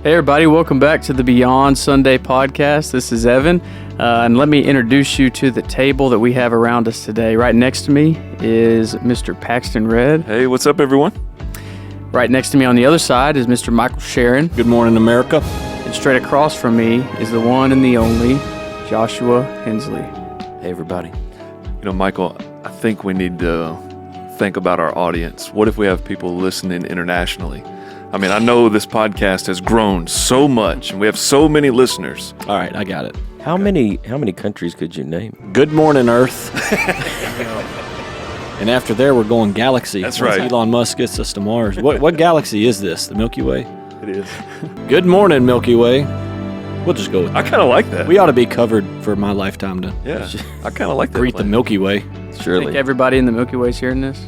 Hey everybody, welcome back to the Beyond Sunday podcast. This is Evan, and let me introduce you to the table that we have around us today. Right next to me is Mr. Paxton Redd. Hey, what's up everyone? Right next to me on the other side is Mr. Michael Shearon. Good morning, America. And straight across from me is the one and the only Joshua Hensley. Hey everybody. You know, Michael, I think we need to think about our audience. What if we have people listening internationally? I mean, I know this podcast has grown so much, and we have so many listeners. All right, I got it. How many countries could you name? Good morning, Earth. And after there, we're going galaxy. That's Once right. Elon Musk gets us to Mars. What galaxy is this? The Milky Way? It is. Good morning, Milky Way. We'll just go with I that. kind of like that. We ought to be covered for my lifetime to Yeah, I kind of like that. greet the plan. Milky Way. I think Surely. everybody in the Milky Way is hearing this.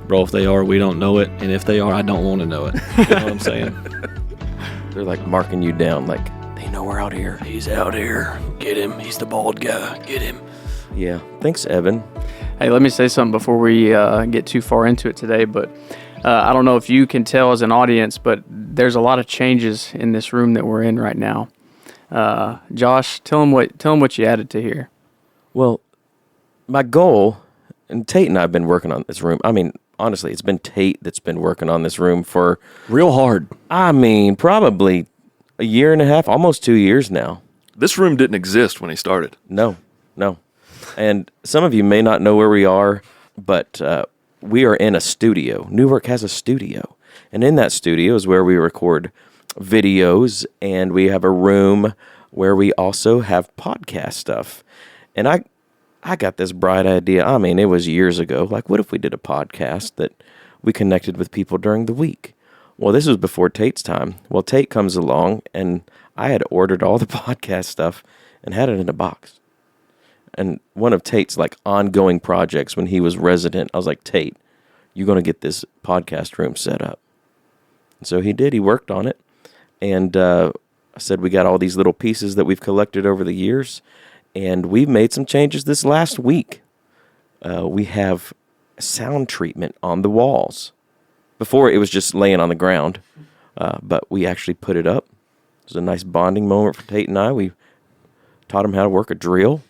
Bro, if they are, we don't know it. And if they are, I don't want to know it. You know what I'm saying? They're like marking you down like, they know we're out here. He's out here. Get him. He's the bald guy. Get him. Yeah. Thanks, Evan. Hey, let me say something before we get too far into it today, but I don't know if you can tell as an audience, but there's a lot of changes in this room that we're in right now. Josh, tell them what you added to here. Well, my goal, and Tate and I have been working on this room. I mean, honestly, it's been Tate that's been working on this room for, Real hard. probably a year and a half, almost 2 years now. This room didn't exist when he started. No. And some of you may not know where we are, but we are in a studio. Newark has a studio. And in that studio is where we record videos, and we have a room where we also have podcast stuff. And I got this bright idea. I mean, it was years ago. Like, what if we did a podcast that we connected with people during the week? Well, this was before Tate's time. Well, Tate comes along, and I had ordered all the podcast stuff and had it in a box. And one of Tate's like ongoing projects when he was resident, I was like, Tate, you're going to get this podcast room set up. And so he did. He worked on it. And I said, we got all these little pieces that we've collected over the years. And we've made some changes this last week. We have sound treatment on the walls. Before, it was just laying on the ground. But we actually put it up. It was a nice bonding moment for Tate and I. We taught him how to work a drill.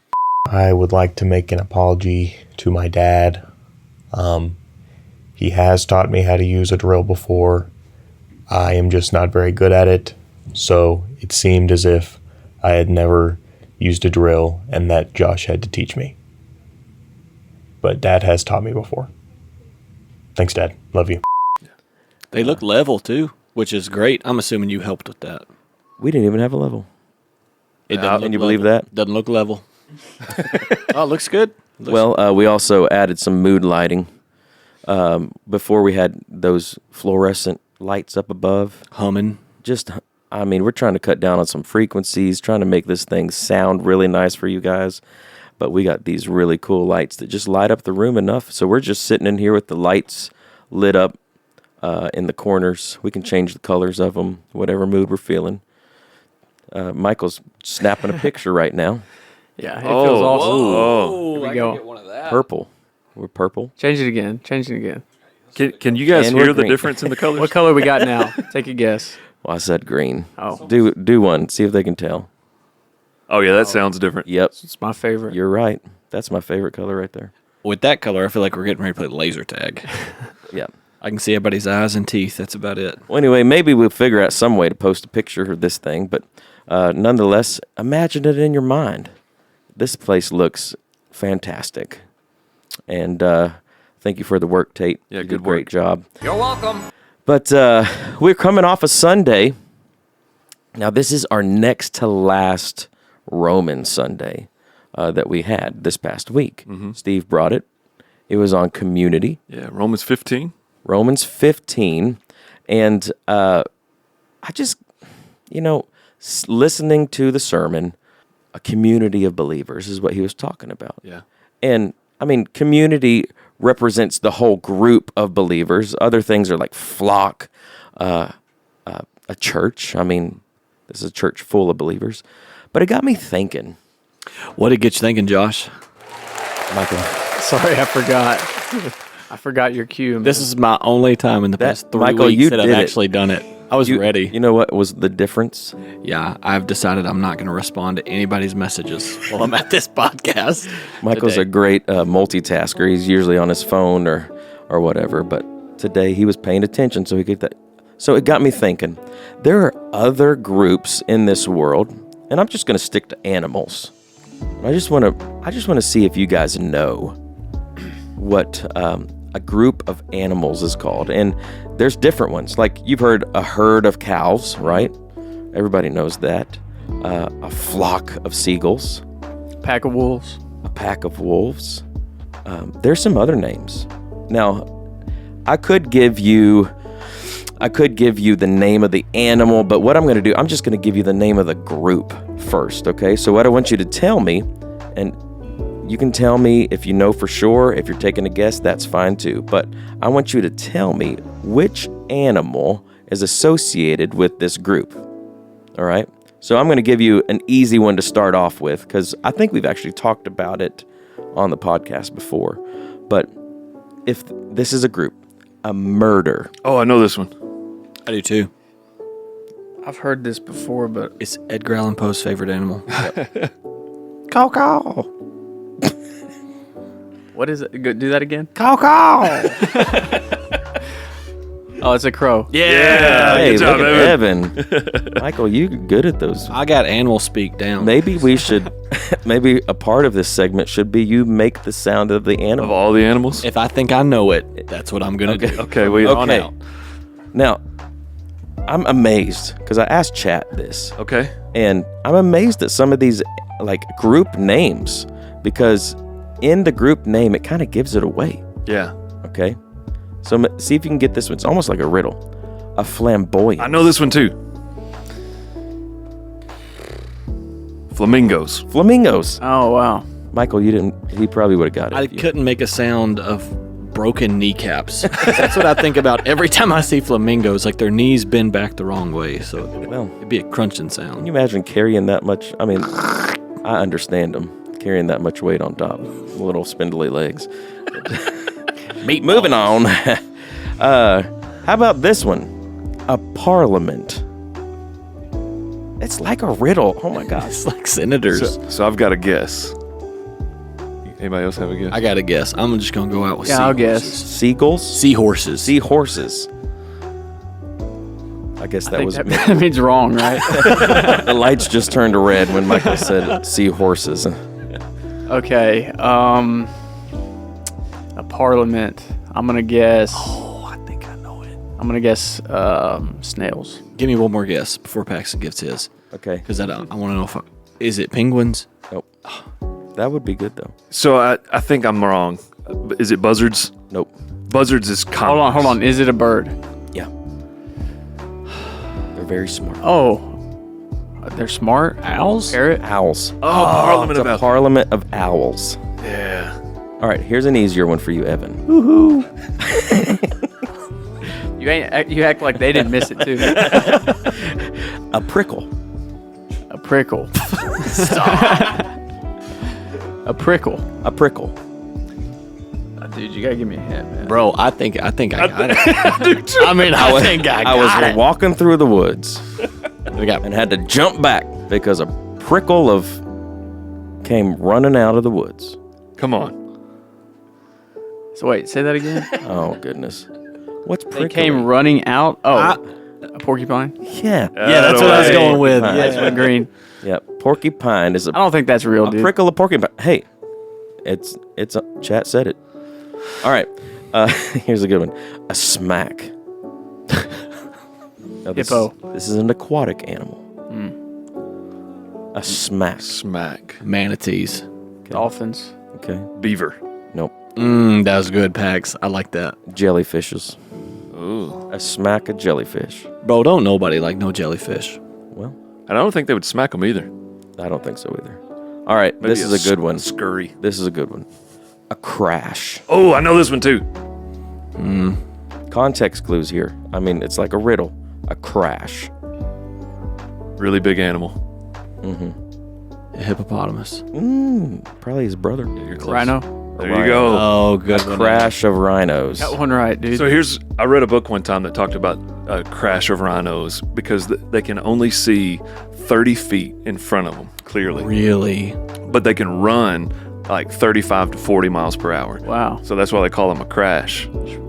I would like to make an apology to my dad. He has taught me how to use a drill before. I am just not very good at it, so it seemed as if I had never used a drill and that Josh had to teach me. But Dad has taught me before. Thanks, Dad. Love you. They look level, too, which is great. I'm assuming you helped with that. We didn't even have a level. It doesn't Can look you believe level. that? Doesn't look level. Oh, it looks good. We also added some mood lighting. Before we had those fluorescent lights up above. Humming. We're trying to cut down on some frequencies, trying to make this thing sound really nice for you guys. But we got these really cool lights that just light up the room enough. So we're just sitting in here with the lights lit up in the corners. We can change the colors of them, whatever mood we're feeling. Michael's snapping a picture right now. Yeah, it feels awesome. Oh, Here we go. Get one of that. Purple. We're purple. Change it again. Can you guys And we're hear the green. difference in the colors? What color we got now? Take a guess. Well, I said green. Oh, Do one. See if they can tell. Oh yeah, that sounds different. Yep. it's my favorite. You're right. That's my favorite color right there. With that color, I feel like we're getting ready to play laser tag. Yeah. I can see everybody's eyes and teeth. That's about it. Well, anyway, maybe we'll figure out some way to post a picture of this thing, but nonetheless, imagine it in your mind. This place looks fantastic. And thank you for the work, Tate. Yeah, You did good a great work. job. You're welcome. But we're coming off a Sunday. Now, this is our next to last Roman Sunday that we had this past week. Mm-hmm. Steve brought it. It was on Community. Yeah, Romans 15. Romans 15. And I just, listening to the sermon, a community of believers is what he was talking about. Yeah. And, community represents the whole group of believers. Other things are like flock, a church. This is a church full of believers. But it got me thinking. What did it get you thinking, Josh? Michael. Sorry, I forgot. I forgot your cue. Man. This is my only time in the past 3 Michael, weeks you that I've did it. actually done it. I was ready. You know what was the difference? Yeah, I've decided I'm not going to respond to anybody's messages while I'm at this podcast. Michael's today. a great multitasker. He's usually on his phone or whatever, but today he was paying attention, so he could. So it got me thinking. There are other groups in this world, and I'm just going to stick to animals. I just want to see if you guys know what a group of animals is called. And there's different ones. Like you've heard a herd of cows, right? Everybody knows that. A flock of seagulls. Pack of wolves. A pack of wolves. There's some other names. Now, I could give you the name of the animal, but what I'm going to do, I'm just going to give you the name of the group first, okay? So what I want you to tell me, and you can tell me if you know for sure. If you're taking a guess, that's fine too. But I want you to tell me which animal is associated with this group, all right? So I'm going to give you an easy one to start off with because I think we've actually talked about it on the podcast before. But if this is a group, a murder. Oh, I know this one. I do too. I've heard this before, but It's Edgar Allan Poe's favorite animal. Caw-caw. what is it? Do that again. Caw-caw. Oh, it's a crow. Yeah. Hey, good job, look at Evan. Evan. Michael, you good at those. I got animal speak down. Maybe we should, maybe a part of this segment should be you make the sound of the Of animal. all the animals? If I think I know it, that's what I'm going to do. Okay, we on Okay. out. Now, I'm amazed because I asked chat this, Okay. and I'm amazed at some of these like group names because in the group name, it kind of gives it away. Yeah. Okay. So see if you can get this one. It's almost like a riddle. A flamboyance. I know this one too. Flamingos. Flamingos. Oh, wow. Michael, you didn't. He probably would have got it. I if you- couldn't make a sound of broken kneecaps. That's what I think about every time I see flamingos. Like their knees bend back the wrong way, so Well, it'd be a crunching can sound. you imagine carrying that much? I mean, I understand them carrying that much weight on top, little spindly legs. Moving on. How about this one? A parliament. It's like a riddle. Oh my gosh. It's like senators. So I've got a guess. Anybody else have a guess? I got to guess. I'm just going to go out with Yeah, I'll seahorses. guess. Seagulls? Seahorses. Seahorses. I guess I that think was that means wrong, right? the lights just turned red when Michael said seahorses. Okay. A parliament. I'm gonna guess. Oh, I think I know it. I'm gonna guess snails. Give me one more guess before Paxton gives his. Okay. Because I want to know if is it penguins? Nope. That would be good though. So I think I'm wrong. Is it buzzards? Nope. Buzzards is common. Hold on. Is it a bird? Yeah. They're very smart. Oh, they're smart. Owls? Parrot. Owls. Oh, Parliament It's of a Owls. parliament of owls. Yeah. All right, here's an easier one for you, Evan. You act like they didn't miss it too. A prickle. A prickle. A prickle. A prickle. Dude, you gotta give me a hint, man. Bro, I think I got it. I mean, I think I was got it. walking through the woods We got and had to jump back because a prickle of came running out of the woods. Come on. So wait, say that again. Oh goodness. What's prickle? They came running out. Oh, a porcupine. Yeah. Yeah, that's what I was Hey. going with. Yeah. That's what green. Yeah. Porcupine is I don't think that's real, a dude. prickle of porcupine. Hey, it's a chat said it. All right. Here's a good one. A smack. Now, Hippo. This is an aquatic animal. A smack. Smack. Manatees. Dolphins. Okay. Beaver. Nope. That was good, Pax. I like that. Jellyfishes. Ooh. A smack of jellyfish. Bro, don't nobody like no jellyfish. Well, And I don't think they would smack them either. I don't think so either. All right. Maybe This is a good one. Scurry. This is a good one. A crash. Oh, I know this one too. Context clues here. I mean, it's like a riddle. A crash. Really big animal. A hippopotamus. Probably his brother. You're close. Rhino. There you go. Oh, good one. Crash of rhinos. Got one right, dude. So I read a book one time that talked about a crash of rhinos because they can only see 30 feet in front of them clearly, Really? but they can run like 35 to 40 miles per hour. Wow. So that's why they call them a crash,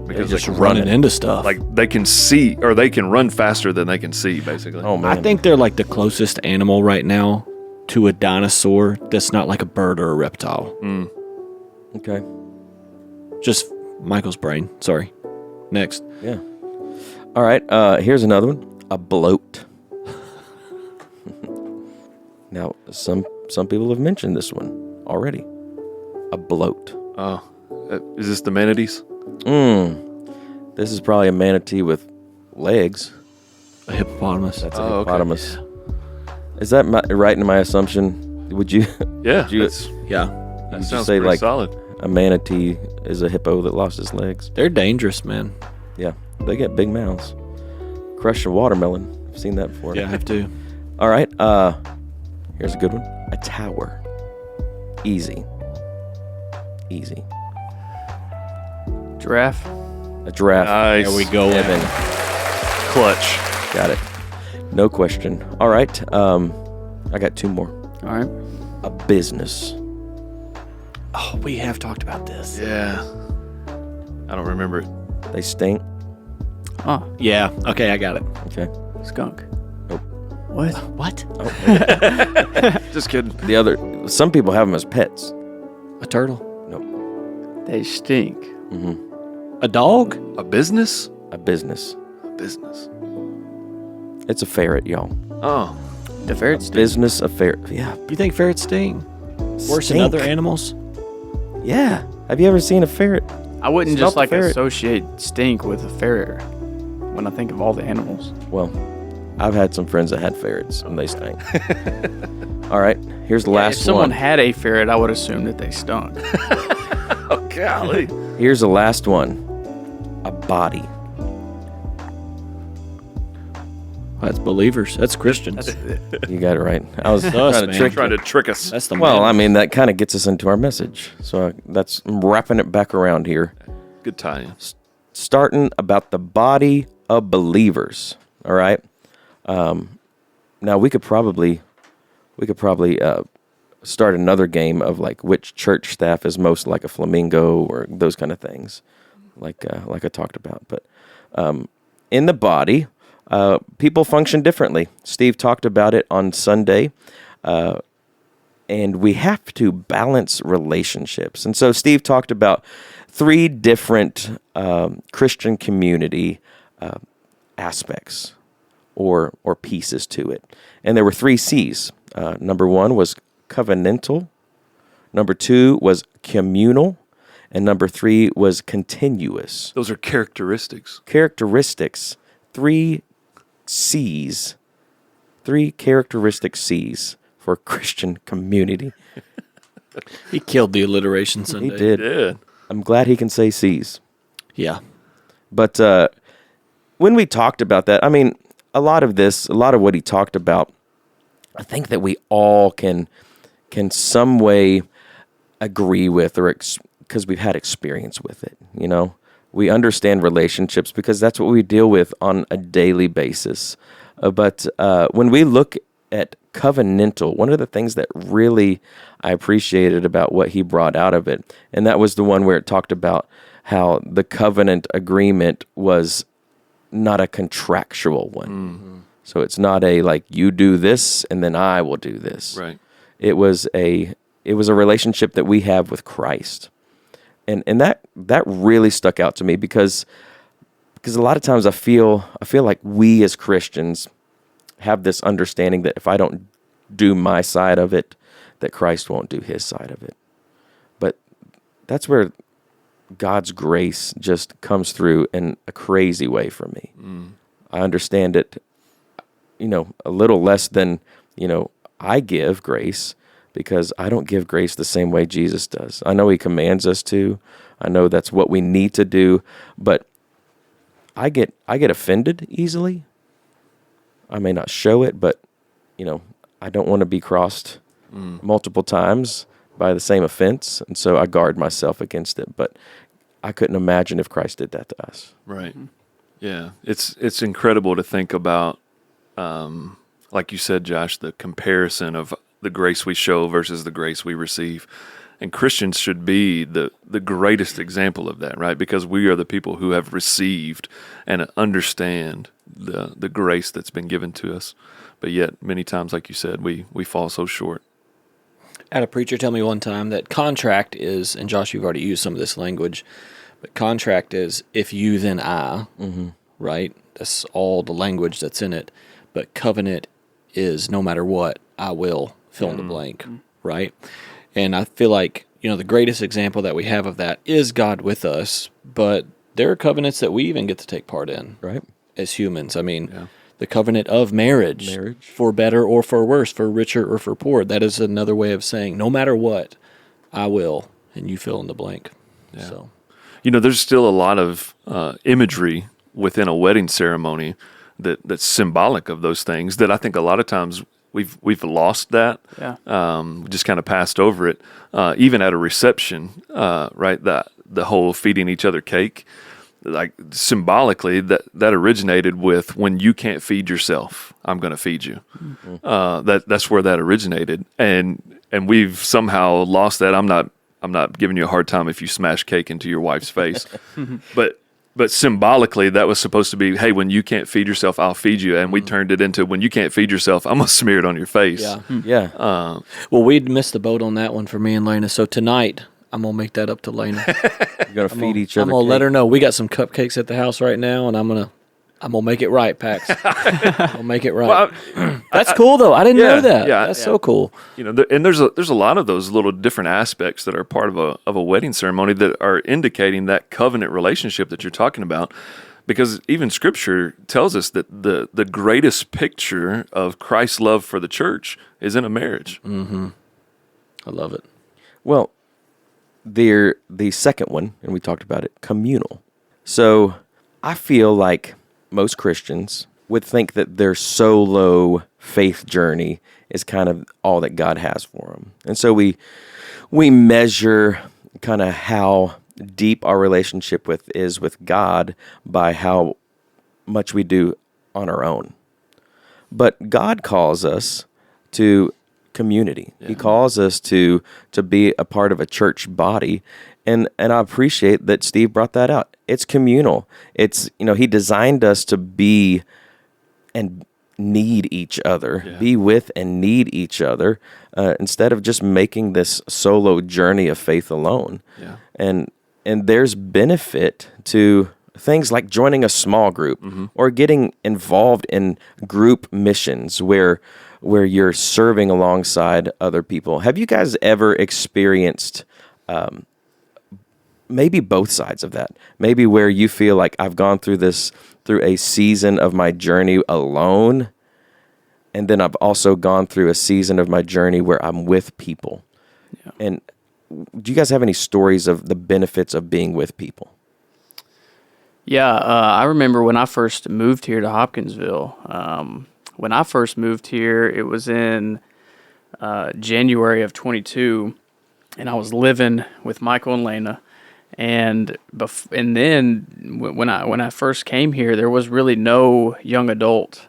because Just they can running into stuff. like they can see, or they can run faster than they can see, basically. Oh, man. I think they're like the closest animal right now to a dinosaur that's not like a bird or a reptile. Okay. Just Michael's brain. Sorry. Next. Yeah. All right. Here's another one. A bloat. Now, some people have mentioned this one already. A bloat. Oh, is this the manatees? This is probably a manatee with legs. A hippopotamus. That's a Oh, okay. hippopotamus. Is that right in my assumption? Would you Yeah, you- Yeah. that you sounds say pretty like solid. a manatee is a hippo that lost his legs? They're dangerous, man. Yeah, they get big mouths. Crush a watermelon. I've seen that before. Yeah, I have to. All right. Here's a good one. A tower. Easy. Giraffe. A giraffe. Nice. There we go. Evan. Clutch. Got it. No question. All right. I got two more. All right. A business. Oh, we have talked about this. Yeah. I don't remember it. They stink. Oh, Yeah. Okay, I got it. Okay. skunk. Nope. What? What? Just kidding. Some people have them as pets. A turtle? They stink. A dog? A business? A business. A business. It's a ferret, y'all. Oh. The ferrets stink. Business, a ferret. Yeah. You think ferrets sting? Worse than Stink. other animals? Yeah. Have you ever seen a ferret? I wouldn't Smell just the like ferret. associate stink with a ferret when I think of all the animals. Well, I've had some friends that had ferrets and they stank. All right. Here's the last if someone one. had a ferret, I would assume that they stunk. Oh, golly. Here's the last one. A body. That's believers. That's Christians. You got it right. I was Us, trying to man. trick Trying you. to trick us. That's the Well, man. I mean, that kind of gets us into our message. So that's I'm wrapping it back around here. Good tie-in. Starting about the body of believers. All right. Now we could probably start another game of like which church staff is most like a flamingo or those kind of things, like I talked about. But in the body, people function differently. Steve talked about it on Sunday. And we have to balance relationships. And so Steve talked about 3 different Christian community aspects or pieces to it. And there were 3 C's. Number 1 was covenantal. Number 2 was communal. And number 3 was continuous. Those are characteristics. Characteristics. 3 C's. 3 characteristic C's for Christian community. He killed the alliteration Sunday. He did. Yeah. I'm glad he can say C's. Yeah. But when we talked about that, I mean, a lot of what he talked about, I think that we all can some way agree with, or because we've had experience with it. You know, we understand relationships because that's what we deal with on a daily basis. But when we look at covenantal, one of the things that really I appreciated about what he brought out of it, and that was the one where it talked about how the covenant agreement was not a contractual one. Mm-hmm. So it's not a like you do this and then I will do this. Right. It was a relationship that we have with Christ. And that really stuck out to me because a lot of times I feel like we as Christians have this understanding that if I don't do my side of it, that Christ won't do his side of it. But that's where God's grace just comes through in a crazy way for me. I understand it, a little less than, I give grace because I don't give grace the same way Jesus does. I know he commands us to. I know that's what we need to do, but I get offended easily. I may not show it, but I don't want to be crossed multiple times. by the same offense, and so I guard myself against it. But I couldn't imagine if Christ did that to us. Right. Yeah. It's incredible to think about, like you said, Josh, the comparison of the grace we show versus the grace we receive. And Christians should be the greatest example of that, right? Because we are the people who have received and understand the grace that's been given to us. But yet, many times, like you said, we fall so short. I had a preacher tell me one time that contract is, and Josh, you've already used some of this language, but contract is if you, then I, right? That's all the language that's in it. But covenant is no matter what, I will fill in the blank, right? And I feel like, the greatest example that we have of that is God with us, but there are covenants that we even get to take part in, Right. as humans. I mean, the covenant of marriage, for better or for worse, for richer or for poor. That is another way of saying, no matter what, I will, and you fill in the blank. Yeah. So, There's still a lot of imagery within a wedding ceremony that's symbolic of those things that I think a lot of times we've lost that. Yeah. Just kind of passed over it. Even at a reception, right? The whole feeding each other cake, like symbolically, that originated with when you can't feed yourself, I'm going to feed you. That's where that originated, and we've somehow lost that. I'm not giving you a hard time if you smash cake into your wife's face, but symbolically, that was supposed to be, hey, when you can't feed yourself, I'll feed you. And we turned it into, when you can't feed yourself, I'm going to smear it on your face. yeah. Yeah. Well, we'd missed the boat on that one for me and Lena. So tonight, I'm going to make that up to Lena. You're going to feed each other. I'm going to let cake. her know. We got some cupcakes at the house right now, and I'm going to make it right, Pax. I'll make it right. Well, That's cool, though. I didn't Yeah, know that. yeah. That's so cool. And there's a lot of those little different aspects that are part of a wedding ceremony that are indicating that covenant relationship that you're talking about. Because even Scripture tells us that the greatest picture of Christ's love for the church is in a marriage. I love it. Well, the second one, and we talked about it, communal. So I feel like most Christians would think that their solo faith journey is kind of all that God has for them. And so we measure kind of how deep our relationship is with God by how much we do on our own. But God calls us to community. He calls us to be a part of a church body. And I appreciate that Steve brought that out. It's communal. It's, he designed us to be and need each other, be with and need each other, instead of just making this solo journey of faith alone. Yeah. And there's benefit to things like joining a small group or getting involved in group missions where you're serving alongside other people. Have you guys ever experienced maybe both sides of that? Maybe where you feel like I've gone through a season of my journey alone, and then I've also gone through a season of my journey where I'm with people. Yeah. And do you guys have any stories of the benefits of being with people? Yeah, I remember when I first moved here to Hopkinsville. When I first moved here, it was in January of 22, and I was living with Michael and Lena. And then when I first came here, there was really no young adult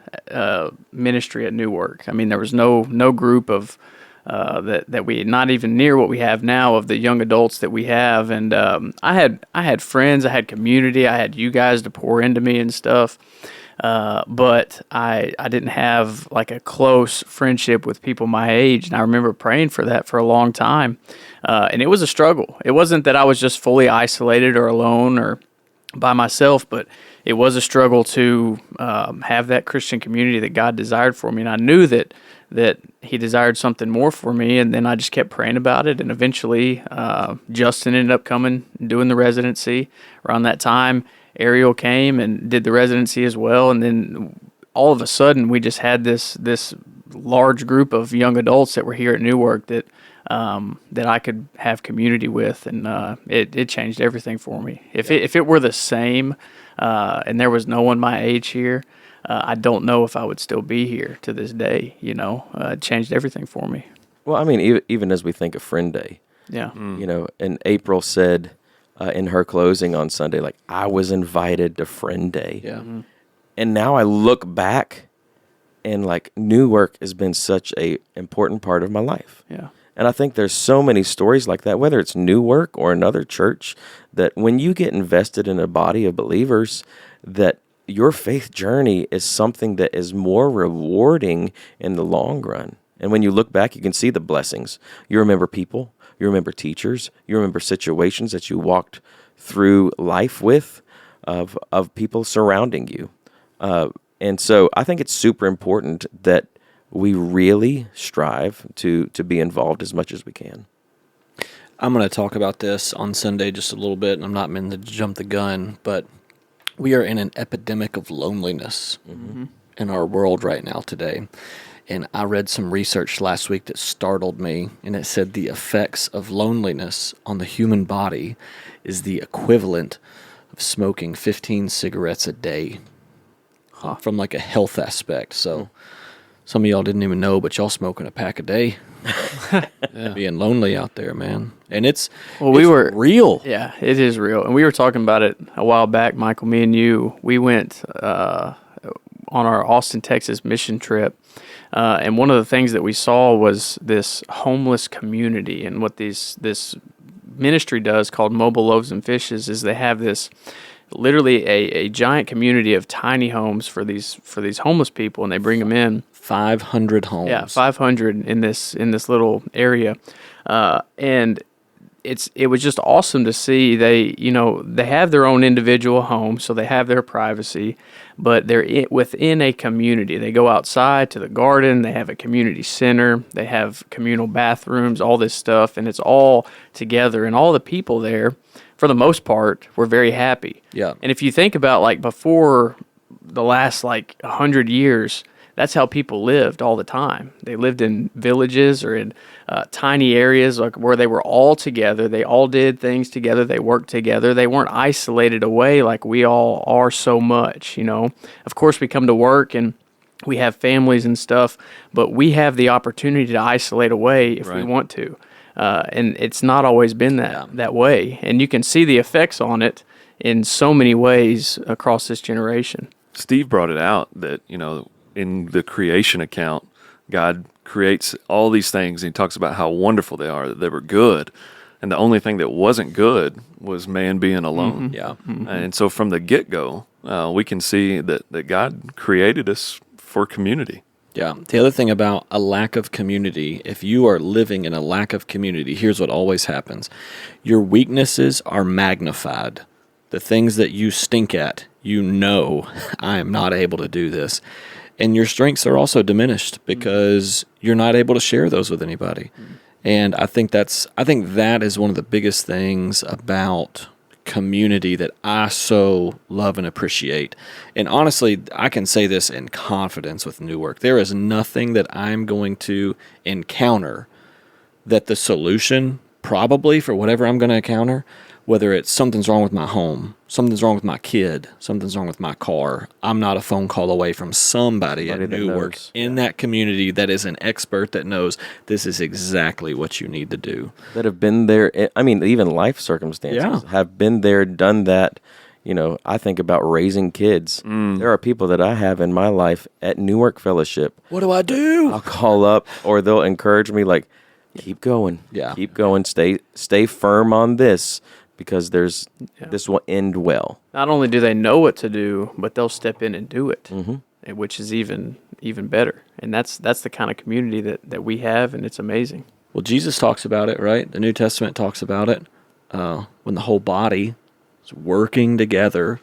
ministry at Newark. I mean, there was no group of that we, not even near what we have now, of the young adults that we have. And I had friends, I had community, I had you guys to pour into me and stuff. But I didn't have like a close friendship with people my age. And I remember praying for that for a long time. And it was a struggle. It wasn't that I was just fully isolated or alone or by myself, but it was a struggle to have that Christian community that God desired for me. And I knew that He desired something more for me, and then I just kept praying about it. And eventually, Justin ended up coming and doing the residency. Around that time, Ariel came and did the residency as well. And then all of a sudden, we just had this large group of young adults that were here at Newark that I could have community with, and it changed everything for me. If it were the same, and there was no one my age here, I don't know if I would still be here to this day. It changed everything for me. Well, I mean, even as we think of Friend Day, Yeah. you know, and April said in her closing on Sunday, like, I was invited to Friend Day. Yeah. And now I look back and like New Work has been such a important part of my life. Yeah. And I think there's so many stories like that, whether it's New Work or another church, that when you get invested in a body of believers, that your faith journey is something that is more rewarding in the long run. And when you look back, you can see the blessings. You remember people, you remember teachers, you remember situations that you walked through life with, of people surrounding you. And so I think it's super important that we really strive to be involved as much as we can. I'm going to talk about this on Sunday just a little bit, and I'm not meant to jump the gun, but we are in an epidemic of loneliness in our world right now today. And I read some research last week that startled me, and it said the effects of loneliness on the human body is the equivalent of smoking 15 cigarettes a day from like a health aspect. So some of y'all didn't even know, but y'all smoking a pack a day. Being lonely out there, man. And it's real. Yeah, it is real. And we were talking about it a while back, Michael, me and you. We went on our Austin, Texas mission trip. And one of the things that we saw was this homeless community. And what this ministry does, called Mobile Loaves and Fishes, is they have this literally a giant community of tiny homes for these homeless people, and they bring them in. 500 homes. Yeah, 500 in this little area, and it was just awesome to see. They have their own individual home, so they have their privacy, but they're within a community. They go outside to the garden. They have a community center. They have communal bathrooms, all this stuff, and it's all together. And all the people there, for the most part, were very happy. Yeah. And if you think about like before the last 100 years, that's how people lived all the time. They lived in villages or in tiny areas where they were all together. They all did things together. They worked together. They weren't isolated away like we all are so much, Of course, we come to work and we have families and stuff, but we have the opportunity to isolate away if we want to. And it's not always been that way. And you can see the effects on it in so many ways across this generation. Steve brought it out that, in the creation account, God creates all these things, and he talks about how wonderful they are, that they were good. And the only thing that wasn't good was man being alone. Mm-hmm. Yeah. Mm-hmm. And so from the get-go, we can see that God created us for community. Yeah. The other thing about a lack of community, if you are living in a lack of community, here's what always happens. Your weaknesses are magnified. The things that you stink at, I am not able to do this. And your strengths are also diminished because you're not able to share those with anybody. And I think that is one of the biggest things about community that I so love and appreciate. And honestly, I can say this in confidence with New Work. There is nothing that I'm going to encounter that the solution, probably for whatever I'm going to encounter, whether it's something's wrong with my home, something's wrong with my kid, something's wrong with my car, I'm not a phone call away from somebody at New Work in that community that is an expert that knows this is exactly what you need to do. That have been there. I mean, even life circumstances have been there, done that. I think about raising kids. There are people that I have in my life at New Work Fellowship. What do I do? I'll call up, or they'll encourage me, like, keep going. Yeah. Keep going. Stay firm on this, because this will end well. Not only do they know what to do, but they'll step in and do it, which is even better. And that's the kind of community that we have, and it's amazing. Well, Jesus talks about it, right? The New Testament talks about it. When the whole body is working together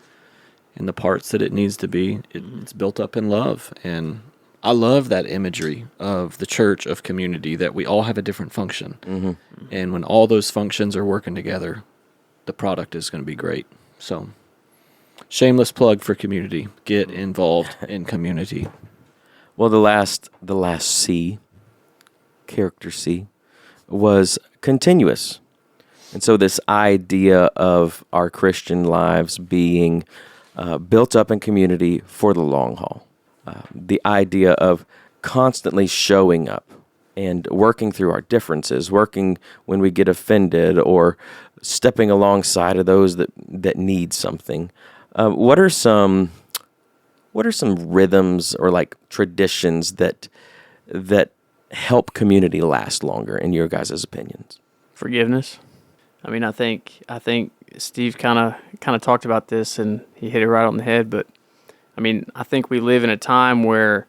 in the parts that it needs to be, it's built up in love. And I love that imagery of the church, of community, that we all have a different function. And when all those functions are working together, the product is going to be great. So, shameless plug for community. Get involved in community. Well, the last C, character C, was continuous. And so this idea of our Christian lives being built up in community for the long haul. The idea of constantly showing up and working through our differences, working when we get offended, or stepping alongside of those that need something. What are some rhythms or like traditions that help community last longer, in your guys' opinions? Forgiveness. I mean, I think Steve kind of talked about this, and he hit it right on the head. But I mean, I think we live in a time where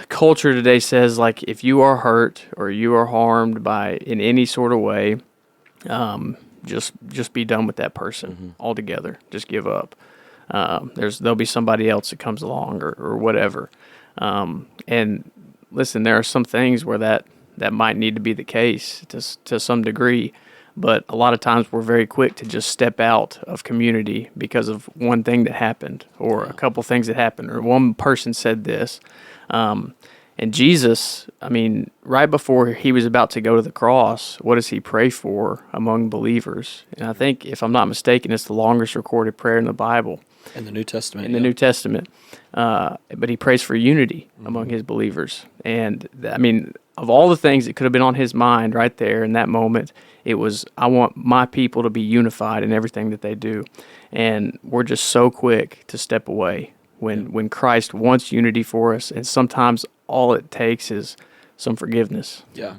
culture today says, like, if you are hurt or you are harmed in any sort of way, just be done with that person altogether. Just give up. There'll be somebody else that comes along or whatever. And listen, there are some things where that might need to be the case to some degree, but a lot of times we're very quick to just step out of community because of one thing that happened, or a couple things that happened, or one person said this. And Jesus, I mean, right before he was about to go to the cross, what does he pray for among believers? And I think, if I'm not mistaken, it's the longest recorded prayer in the Bible. In the New Testament. In the New Testament. But he prays for unity among his believers. And, I mean, of all the things that could have been on his mind right there in that moment, it was, I want my people to be unified in everything that they do. And we're just so quick to step away when Christ wants unity for us. And sometimes all it takes is some forgiveness. Yeah.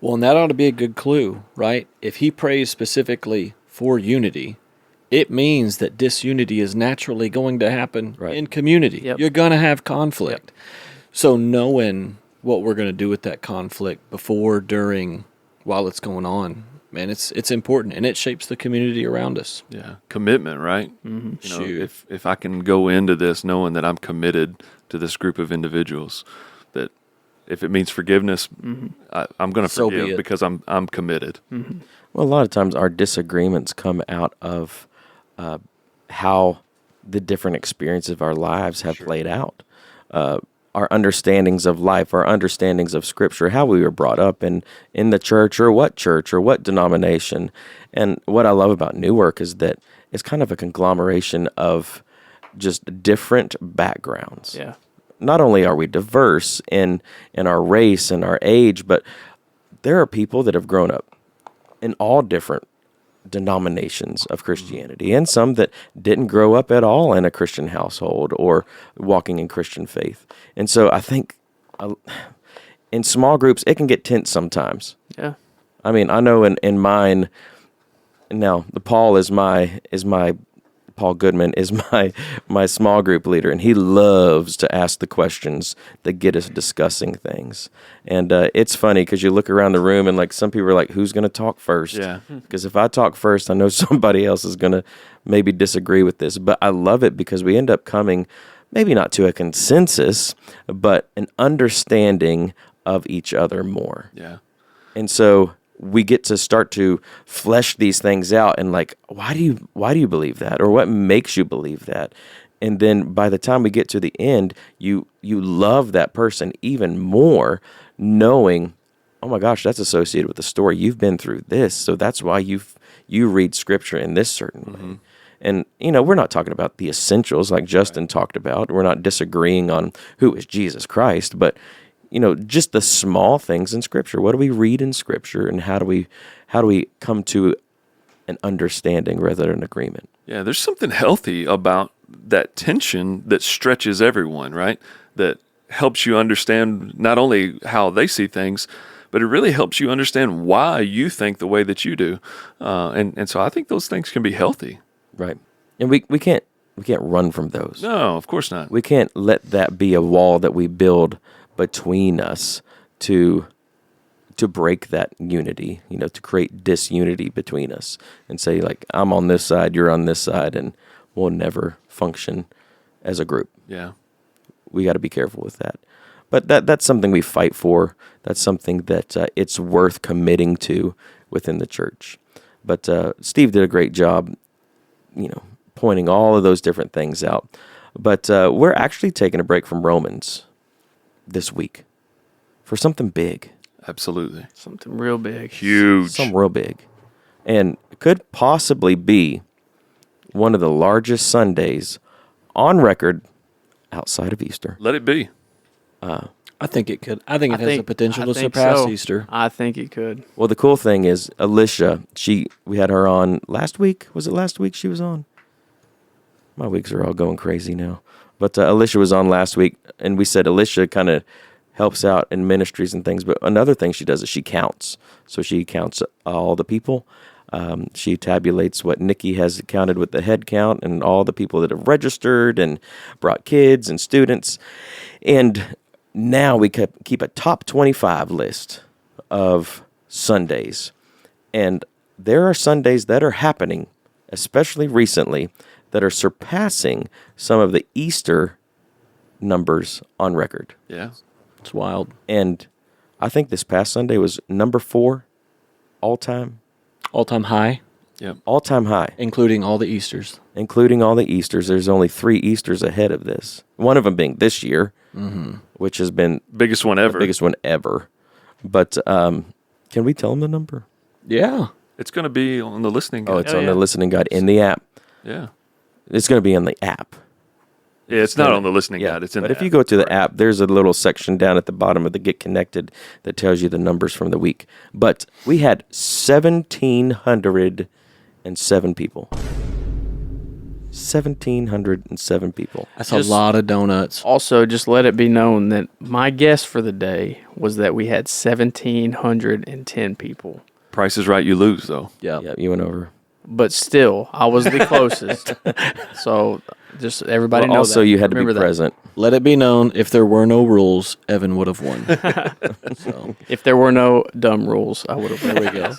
Well, and that ought to be a good clue, right? If he prays specifically for unity, it means that disunity is naturally going to happen in community. Yep. You're going to have conflict. So knowing what we're going to do with that conflict before, during, while it's going on, man, it's important, and it shapes the community around us. Yeah, commitment, right? Mm-hmm. You know, if I can go into this knowing that I'm committed to this group of individuals, that if it means forgiveness, I'm going to forgive because I'm committed. Mm-hmm. Well, a lot of times our disagreements come out of how the different experiences of our lives have played out. Our understandings of life, our understandings of Scripture, how we were brought up in the church or what denomination. And what I love about Newark is that it's kind of a conglomeration of just different backgrounds. Yeah. Not only are we diverse in our race and our age, but there are people that have grown up in all different denominations of Christianity, and some that didn't grow up at all in a Christian household or walking in Christian faith. And so I think in small groups, it can get tense sometimes. Yeah. I mean, I know in mine, now Paul Goodman is my small group leader, and he loves to ask the questions that get us discussing things. And it's funny because you look around the room and like some people are like, who's going to talk first? Yeah. Because if I talk first, I know somebody else is going to maybe disagree with this. But I love it because we end up coming maybe not to a consensus, but an understanding of each other more. Yeah. And so we get to start to flesh these things out and like, why do you believe that? Or what makes you believe that? And then by the time we get to the end, you love that person even more, knowing, oh my gosh, that's associated with the story. You've been through this, so that's why you read Scripture in this certain way. And, we're not talking about the essentials like Justin talked about. We're not disagreeing on who is Jesus Christ, but just the small things in Scripture. What do we read in Scripture, and how do we come to an understanding rather than an agreement? Yeah, there's something healthy about that tension that stretches everyone, right? That helps you understand not only how they see things, but it really helps you understand why you think the way that you do. And so I think those things can be healthy. Right. And we can't run from those. No, of course not. We can't let that be a wall that we build between us to break that unity, to create disunity between us and say, like, I'm on this side, you're on this side, and we'll never function as a group. Yeah. We got to be careful with that. But that's something we fight for. That's something that it's worth committing to within the church. But Steve did a great job, pointing all of those different things out. But we're actually taking a break from Romans this week for something big. Absolutely. Something real big. Huge. Something real big. And it could possibly be one of the largest Sundays on record outside of Easter. Let it be. I think it could. I think it has the potential to think surpass so. Easter. I think it could. Well, the cool thing is Alicia. We had her on last week. Was it last week she was on? My weeks are all going crazy now. But Alicia was on last week, and we said Alicia kind of helps out in ministries and things. But another thing she does is she counts. So she counts all the people. She tabulates what Nikki has counted with the head count and all the people that have registered and brought kids and students. And now we keep a top 25 list of Sundays. And there are Sundays that are happening, especially recently, that are surpassing some of the Easter numbers on record. Yeah. It's wild. And I think this past Sunday was number 4 all-time. All-time high, All-time high. including all the Easters. Including all the Easters. There's only 3 Easters ahead of this. One of them being this year, which has been Biggest one ever. the biggest one ever. But can we tell them the number? Yeah. It's going to be on the listening guide. Oh, it's Oh, on yeah. the listening guide in the app. Yeah. It's going to be in the app. Yeah, it's not on the listening guide. It's in But the if you app. go to the app, there's a little section down at the bottom of the Get Connected that tells you the numbers from the week. But we had 1,707 people. 1,707 people. That's Just- a lot of donuts. Also, just let it be known that my guess for the day was that we had 1,710 people. Price is Right, you lose, though. Yeah. Yeah, you went over. But still, I was the closest. So just everybody Well, know also, that. you had to Remember be that. present. Let it be known, if there were no rules, Evan would have won. So, If there were no dumb rules, I would have. there we go.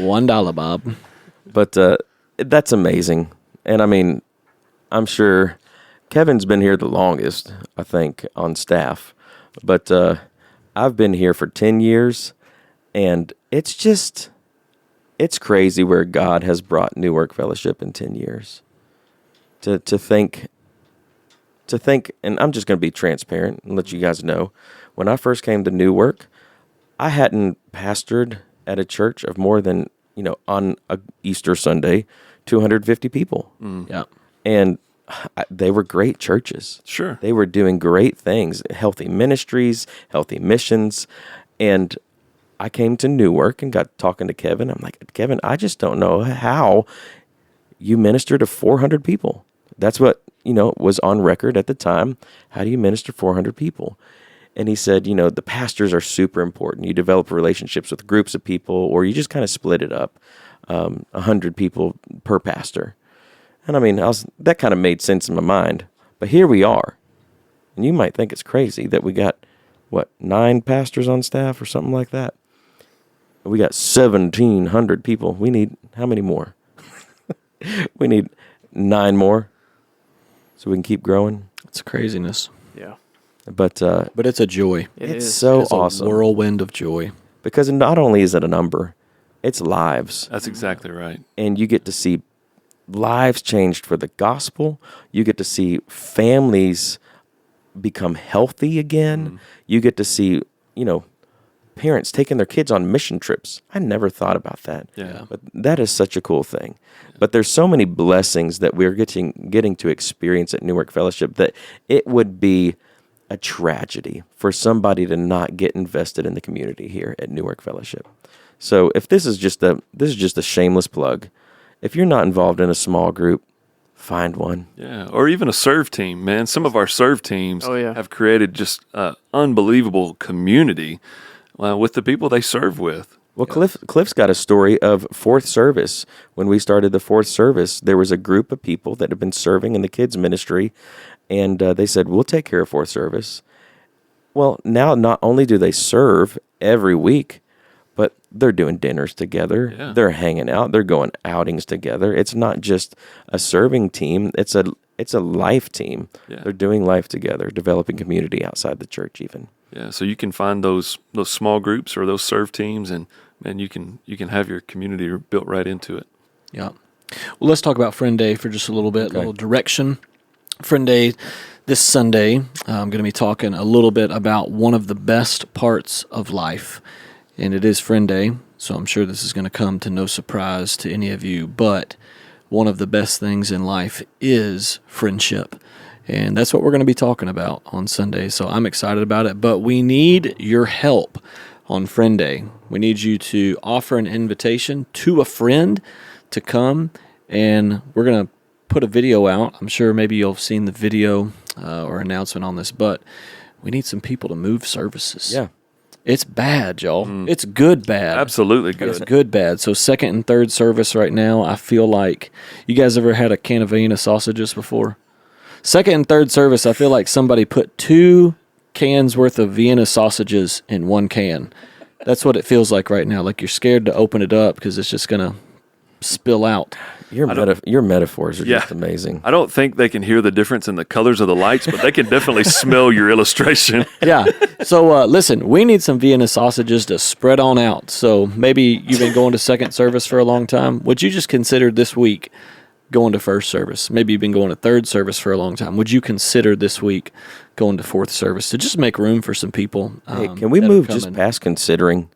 $1, Bob. But that's amazing. And I mean, I'm sure Kevin's been here the longest, I think, on staff. But I've been here for 10 years, and it's crazy where God has brought New Work Fellowship in 10 years. To think, and I'm just going to be transparent and let you guys know, when I first came to New Work, I hadn't pastored at a church of more than, on a Easter Sunday, 250 people. Yeah. And they were great churches. Sure. They were doing great things, healthy ministries, healthy missions. And I came to Newark and got talking to Kevin. I'm like, Kevin, I just don't know how you minister to 400 people. That's what, was on record at the time. How do you minister 400 people? And he said, the pastors are super important. You develop relationships with groups of people, or you just kind of split it up, 100 people per pastor. And I mean, that kind of made sense in my mind. But here we are. And you might think it's crazy that we got, 9 pastors on staff or something like that. We got 1,700 people. We need how many more? We need 9 more so we can keep growing. It's craziness. Yeah. But But it's a joy. It it's is. so It's awesome. a whirlwind of joy. Because not only is it a number, it's lives. That's exactly right. And you get to see lives changed for the gospel. You get to see families become healthy again. You get to see, parents taking their kids on mission trips. I never thought about that. Yeah. But that is such a cool thing. But there's so many blessings that we're getting to experience at Newark Fellowship that it would be a tragedy for somebody to not get invested in the community here at Newark Fellowship. So if this is just a shameless plug, if you're not involved in a small group, find one. Yeah, or even a serve team, man. Some of our serve teams have created just unbelievable community with the people they serve with. Well, Cliff's got a story of fourth service. When we started the fourth service, there was a group of people that had been serving in the kids' ministry, and they said, we'll take care of fourth service. Well, now not only do they serve every week, but they're doing dinners together. Yeah. They're hanging out. They're going outings together. It's not just a serving team. It's a life team. Yeah. They're doing life together, developing community outside the church even. Yeah, so you can find those small groups or those serve teams, and you can have your community built right into it. Yeah. Well, let's talk about Friend Day for just a little bit, a little direction. Friend Day this Sunday, I'm going to be talking a little bit about one of the best parts of life, and it is Friend Day, so I'm sure this is going to come to no surprise to any of you, but one of the best things in life is friendship. And that's what we're going to be talking about on Sunday. So I'm excited about it. But we need your help on Friend Day. We need you to offer an invitation to a friend to come, and we're going to put a video out. I'm sure maybe you'll have seen the video or announcement on this, but we need some people to move services. Yeah. It's bad, y'all. It's good bad. Absolutely good. It's good bad. So second and third service right now, I feel like, you guys ever had a can of Vienna sausages before? Second and third service, I feel like somebody put 2 cans worth of Vienna sausages in 1 can. That's what it feels like right now. Like you're scared to open it up because it's just going to spill out. Your metaphors are just amazing. I don't think they can hear the difference in the colors of the lights, but they can definitely smell your illustration. Yeah. So listen, we need some Vienna sausages to spread on out. So maybe you've been going to second service for a long time. Would you just consider this week going to first service? Maybe you've been going to third service for a long time. Would you consider this week going to fourth service to just make room for some people? Hey, can we move just past considering?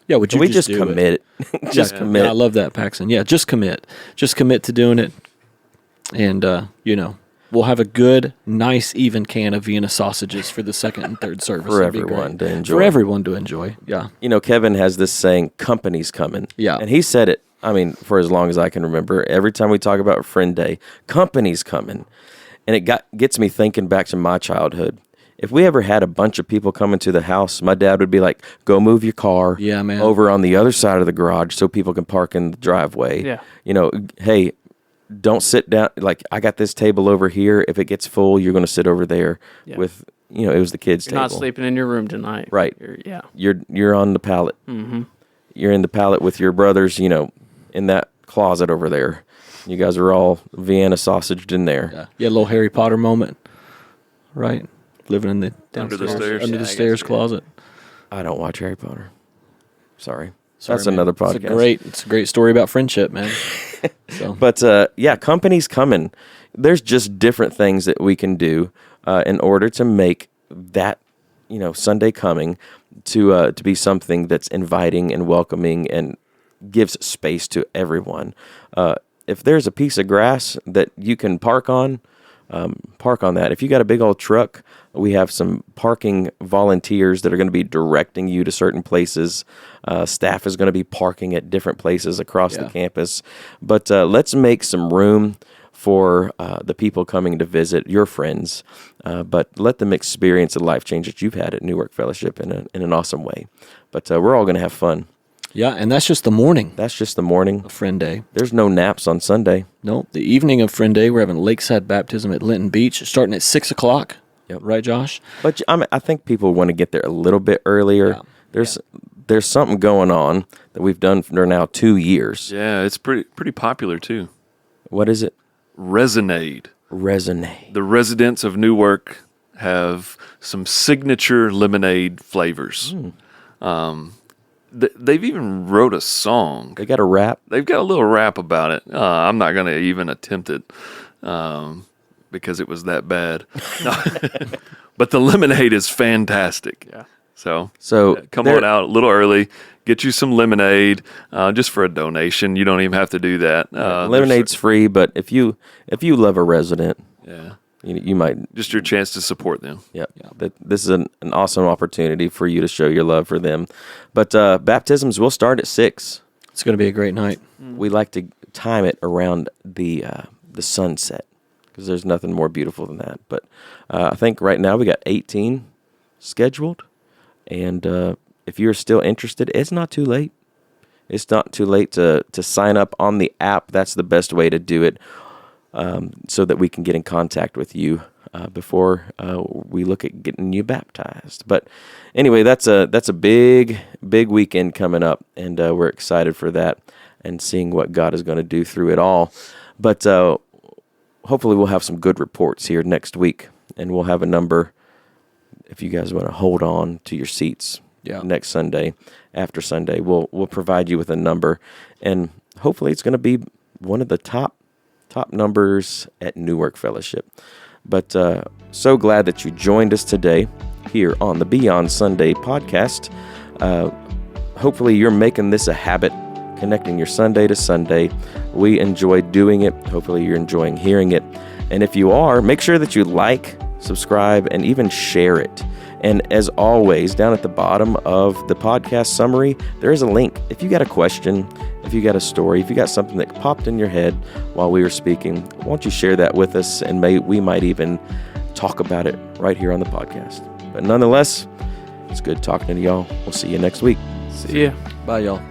Yeah, would you Can we just do commit? Just commit. Yeah, I love that, Paxton. Yeah, just commit. Just commit to doing it. And, we'll have a good, nice, even can of Vienna sausages for the second and third service. For That'd be everyone great. to enjoy. For everyone to enjoy, yeah. Kevin has this saying, company's coming. Yeah. And he said it, for as long as I can remember. Every time we talk about Friend Day, company's coming. And it gets me thinking back to my childhood. If we ever had a bunch of people coming to the house, my dad would be like, go move your car over on the other side of the garage so people can park in the driveway. Yeah. Hey, don't sit down. Like, I got this table over here. If it gets full, you're going to sit over there with, it was the kids' You're table. not sleeping in your room tonight. Right. You're on the pallet. Mm-hmm. You're in the pallet with your brothers, in that closet over there. You guys are all Vienna sausaged in there. Yeah, a little Harry Potter moment, right? Living in the Under the stairs. Under the stairs closet. I don't watch Harry Potter. Sorry. That's another podcast. It's a great story about friendship, man. So. But company's coming. There's just different things that we can do in order to make that, Sunday coming to be something that's inviting and welcoming and gives space to everyone. If there's a piece of grass that you can park on that. If you got a big old truck, we have some parking volunteers that are going to be directing you to certain places. Staff is going to be parking at different places across the campus. But let's make some room for the people coming to visit, your friends, but let them experience the life change that you've had at Newark Fellowship in an awesome way. But we're all going to have fun. Yeah, and that's just the morning. That's just the morning. Of Friend Day. There's no naps on Sunday. No, the evening of Friend Day, we're having Lakeside Baptism at Linton Beach, starting at 6 o'clock. Yep. Right, Josh? But I think people want to get there a little bit earlier. Yeah. There's something going on that we've done for now 2 years. Yeah, it's pretty popular too. What is it? Resonade. The residents of Newark have some signature lemonade flavors. They've even wrote a song. They got a rap. They've got a little rap about it. I'm not going to even attempt it because it was that bad. But the lemonade is fantastic. Yeah. So come on out a little early. Get you some lemonade just for a donation. You don't even have to do that. Lemonade's free, but if you love a resident, you might just your chance to support them. Yeah. This is an awesome opportunity for you to show your love for them. But baptisms will start at 6. It's going to be a great night. We like to time it around the sunset because there's nothing more beautiful than that. But I think right now we got 18 scheduled, and if you're still interested, it's not too late. It's not too late to sign up on the app. That's the best way to do it. So that we can get in contact with you before we look at getting you baptized. But anyway, that's a big weekend coming up, and we're excited for that and seeing what God is going to do through it all. But hopefully we'll have some good reports here next week, and we'll have a number if you guys want to hold on to your seats next Sunday. After Sunday, we'll provide you with a number, and hopefully it's going to be one of the top numbers at Newark Fellowship. But so glad that you joined us today here on the Beyond Sunday podcast. Hopefully you're making this a habit, connecting your Sunday to Sunday. We enjoy doing it. Hopefully you're enjoying hearing it. And if you are, make sure that you like, subscribe, and even share it. And as always, down at the bottom of the podcast summary, there is a link. If you got a question, if you got a story, if you got something that popped in your head while we were speaking, why don't you share that with us, and we might even talk about it right here on the podcast. But nonetheless, it's good talking to y'all. We'll see you next week. See ya. Bye, y'all.